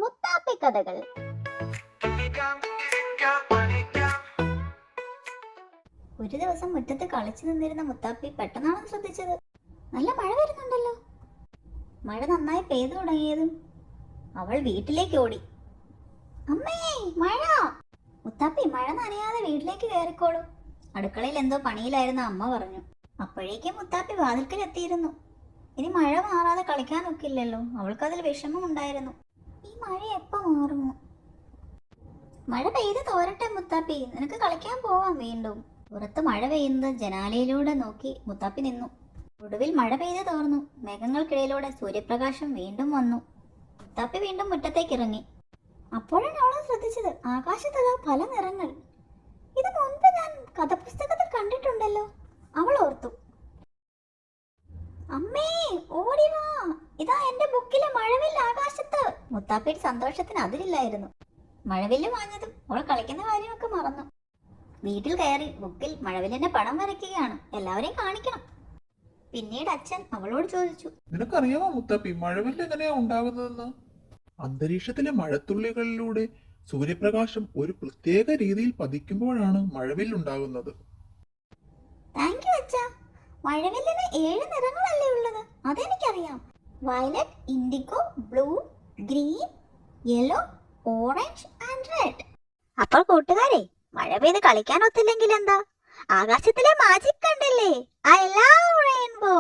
മുത്താപ്പി കഥകൾ. ഒരു ദിവസം മുറ്റത്ത് കളിച്ചു നിന്നിരുന്ന മുത്താപ്പി പെട്ടെന്നാണ് ശ്രദ്ധിച്ചത്. നല്ല മഴ വരുന്നുണ്ടല്ലോ. മഴ നന്നായി പെയ്തു തുടങ്ങിയതും അവൾ വീട്ടിലേക്ക് ഓടി. അമ്മേ, മഴ! മുത്താപ്പി, മഴ നനയാതെ വീട്ടിലേക്ക് കയറിക്കോളൂ. അടുക്കളയിൽ എന്തോ പണിയിലായിരുന്ന അമ്മ പറഞ്ഞു. അപ്പോഴേക്കും മുത്താപ്പി വാതിൽക്കൽ എത്തിയിരുന്നു. ഇനി മഴ മാറാതെ കളിക്കാനൊക്കില്ലല്ലോ. അവൾക്കതിൽ വിഷമമുണ്ടായിരുന്നു. ഈ മഴ എപ്പോ മാറുമോ? മഴ പെയ്ത് തോരട്ടെ മുത്താപ്പി, നിനക്ക് കളിക്കാൻ പോവാം വീണ്ടും. പുറത്ത് മഴ പെയ്യുന്നത് ജനാലയിലൂടെ നോക്കി മുത്താപ്പി നിന്നു. ഒടുവിൽ മഴ പെയ്ത് തോർന്നു. മേഘങ്ങൾക്കിടയിലൂടെ സൂര്യപ്രകാശം വീണ്ടും വന്നു. മുത്താപ്പി വീണ്ടും മുറ്റത്തേക്ക് ഇറങ്ങി. അപ്പോഴാണ് അവൾ ശ്രദ്ധിച്ചത്, ആകാശത്തതാ പല നിറങ്ങൾ. ഇത് മുൻപ് ഞാൻ കഥപുസ്തകത്തിൽ കണ്ടിട്ടുണ്ടല്ലോ. അവൾ ഓർത്തു. അമ്മേ, ഓടി വാ, ഇതാ എന്റെ ബുക്കിലെ മഴവില്ല് ആകാശത്ത്. മുത്താപ്പിയുടെ സന്തോഷത്തിന് അതിരില്ലായിരുന്നു. മഴവില്ല് വാങ്ങിയതും അവൾ കളിക്കുന്ന കാര്യമൊക്കെ മറന്നു. വീട്ടിൽ കയറി ബുക്കിൽ മഴവില്ലിന്റെ പടം വരയ്ക്കുകയാണ്. എല്ലാവരെയും കാണിക്കണം. പിന്നീട് അച്ഛൻ അവളോട് ചോദിച്ചു, നിനക്കറിയാമോ മുത്താപ്പി, മഴവില്ല് എങ്ങനെയാ ഉണ്ടാകുന്നതെന്ന്? അന്തരീക്ഷത്തിലെ മഴത്തുള്ളികളിലൂടെ സൂര്യപ്രകാശം ഒരു പ്രത്യേക രീതിയിൽ പതിക്കുമ്പോഴാണ് മഴവില്ലുണ്ടാകുന്നത്. താങ്ക് യു അച്ഛാ. മഴവില്ലിന് 7 നിറങ്ങളല്ലേ ഉള്ളത്? അതെനിക്കറിയാം. Violet, IndiGo, blue, green, yellow, orange and red. അപ്പോൾ കൂട്ടുകാരെ, മഴ പെയ്ത് കളിക്കാൻ ഒത്തില്ലെങ്കിൽ എന്താ? ആകാശത്തിലെ മാജിക് കണ്ടില്ലേ? I love rainbow.